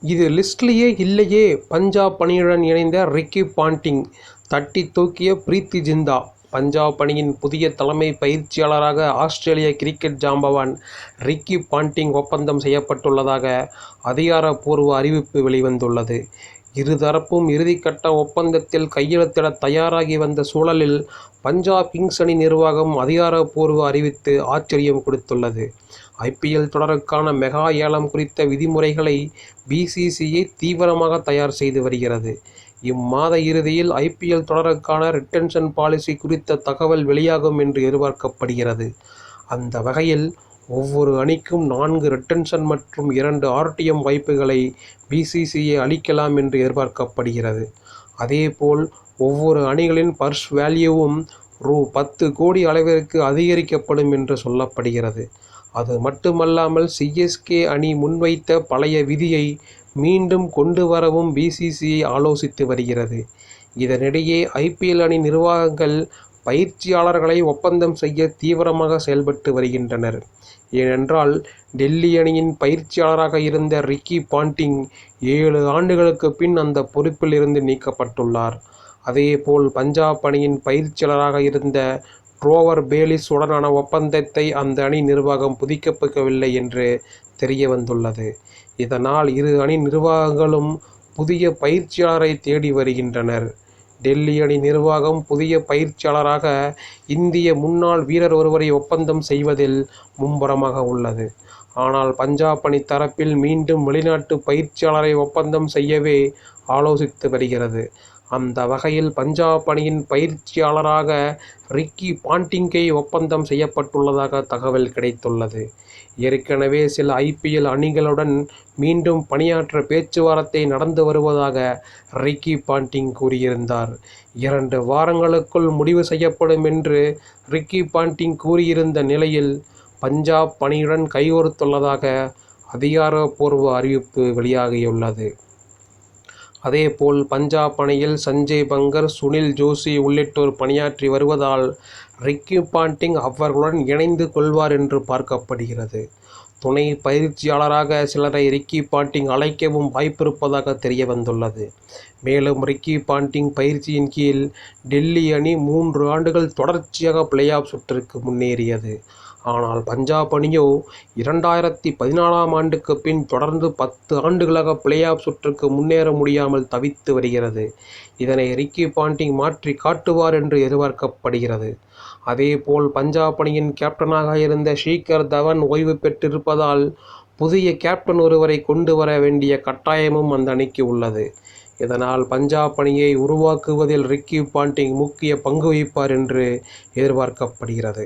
இது லிஸ்ட்லேயே இல்லையே. பஞ்சாப் அணியுடன் இணைந்த ரிக்கி பாண்டிங் தட்டி தூக்கிய பிரீத்தி ஜிந்தா. பஞ்சாப் அணியின் புதிய தலைமை பயிற்சியாளராக ஆஸ்திரேலிய கிரிக்கெட் ஜாம்பவான் ரிக்கி பாண்டிங் ஒப்பந்தம் செய்யப்பட்டுள்ளதாக அதிகாரப்பூர்வ அறிவிப்பு வெளிவந்துள்ளது. இருதரப்பும் இறுதிக்கட்ட ஒப்பந்தத்தில் கையெழுத்திட தயாராகி வந்த சூழலில் பஞ்சாப் கிங்ஸ் அணி நிர்வாகம் அதிகாரப்பூர்வ அறிவித்து ஆச்சரியம் கொடுத்துள்ளது. ஐபிஎல் தொடருக்கான மெகா ஏலம் குறித்த விதிமுறைகளை பிசிசிஐ தீவிரமாக தயார் செய்து வருகிறது. இம்மாத இறுதியில் ஐபிஎல் தொடருக்கான ரிட்டென்ஷன் பாலிசி குறித்த தகவல் வெளியாகும் என்று எதிர்பார்க்கப்படுகிறது. அந்த வகையில் ஒவ்வொரு அணிக்கும் 4 ரிட்டென்ஷன் மற்றும் 2 ஆர்டிஎம் வாய்ப்புகளை பிசிசிஐ அளிக்கலாம் என்று எதிர்பார்க்கப்படுகிறது. அதேபோல் ஒவ்வொரு அணிகளின் பர்ஸ் வேல்யூவும் ரூ.10 கோடி அளவிற்கு அதிகரிக்கப்படும் என்று சொல்லப்படுகிறது. அது மட்டுமல்லாமல் சிஎஸ்கே அணி முன்வைத்த பழைய விதியை மீண்டும் கொண்டு வரவும் பிசிசிஐ ஆலோசித்து வருகிறது. இதனிடையே ஐபிஎல் அணி நிர்வாகங்கள் பயிற்சியாளர்களை ஒப்பந்தம் செய்ய தீவிரமாக செயல்பட்டு வருகின்றனர். ஏனென்றால் டெல்லி அணியின் பயிற்சியாளராக இருந்த ரிக்கி பாண்டிங் 7 ஆண்டுகளுக்கு பின் அந்த பொறுப்பில் இருந்து நீக்கப்பட்டுள்ளார். அதேபோல் பஞ்சாப் அணியின் பயிற்சியாளராக இருந்த ட்ரோவர் பேலிஸ் உடனான ஒப்பந்தத்தை அந்த அணி நிர்வாகம் புதுப்பிக்கவில்லை என்று தெரிய வந்துள்ளது. இதனால் இரு அணி நிர்வாகங்களும் புதிய பயிற்சியாளரை தேடி வருகின்றனர். டெல்லி அணி நிர்வாகம் புதிய பயிற்சியாளராக இந்திய முன்னாள் வீரர் ஒருவரை ஒப்பந்தம் செய்வதில் மும்முரமாக உள்ளது. ஆனால் பஞ்சாப் அணி தரப்பில் மீண்டும் வெளிநாட்டு பயிற்சியாளரை ஒப்பந்தம் செய்யவே ஆலோசித்து வருகிறது. அந்த வகையில் பஞ்சாப் அணியின் பயிற்சியாளராக ரிக்கி பாண்டிங்கை ஒப்பந்தம் செய்யப்பட்டுள்ளதாக தகவல் கிடைத்துள்ளது. ஏற்கனவே சில ஐபிஎல் அணிகளுடன் மீண்டும் பணியாற்ற பேச்சுவார்த்தை நடந்து வருவதாக ரிக்கி பாண்டிங் கூறியிருந்தார். 2 வாரங்களுக்குள் முடிவு செய்யப்படும் என்று ரிக்கி பாண்டிங் கூறியிருந்த நிலையில் பஞ்சாப் அணியுடன் கைகோர்த்துள்ளதாக அதிகாரப்பூர்வ அறிவிப்பு வெளியாகியுள்ளது. அதேபோல் பஞ்சாப் அணியில் சஞ்சய் பங்கர், சுனில் ஜோஷி உள்ளிட்டோர் பணியாற்றி வருவதால் ரிக்கி பாண்டிங் அவர்களுடன் இணைந்து கொள்வார் என்று பார்க்கப்படுகிறது. துணை பயிற்சியாளராக சிலரை ரிக்கி பாண்டிங் அழைக்கவும் வாய்ப்பிருப்பதாக தெரிய வந்துள்ளது. மேலும் ரிக்கி பாண்டிங் பயிற்சியின் கீழ் டெல்லி அணி 3 ஆண்டுகள் தொடர்ச்சியாக பிளே ஆஃப் சுற்றுக்கு முன்னேறியது. ஆனால் பஞ்சாப் அணியோ 2014ஆம் ஆண்டுக்கு பின் தொடர்ந்து 10 ஆண்டுகளாக பிளே ஆஃப் சுற்றுக்கு முன்னேற முடியாமல் தவித்து வருகிறது. இதனை ரிக்கி பாண்டிங் மாற்றி காட்டுவார் என்று எதிர்பார்க்கப்படுகிறது. அதேபோல் பஞ்சாப் அணியின் கேப்டனாக இருந்த ஷிகர் தவன் ஓய்வு பெற்றிருப்பதால் புதிய கேப்டன் ஒருவரை கொண்டு வர வேண்டிய கட்டாயமும் அந்த அணிக்கு உள்ளது. இதனால் பஞ்சாப் அணியை உருவாக்குவதில் ரிக்கி பாண்டிங் முக்கிய பங்கு வகிப்பார் என்று எதிர்பார்க்கப்படுகிறது.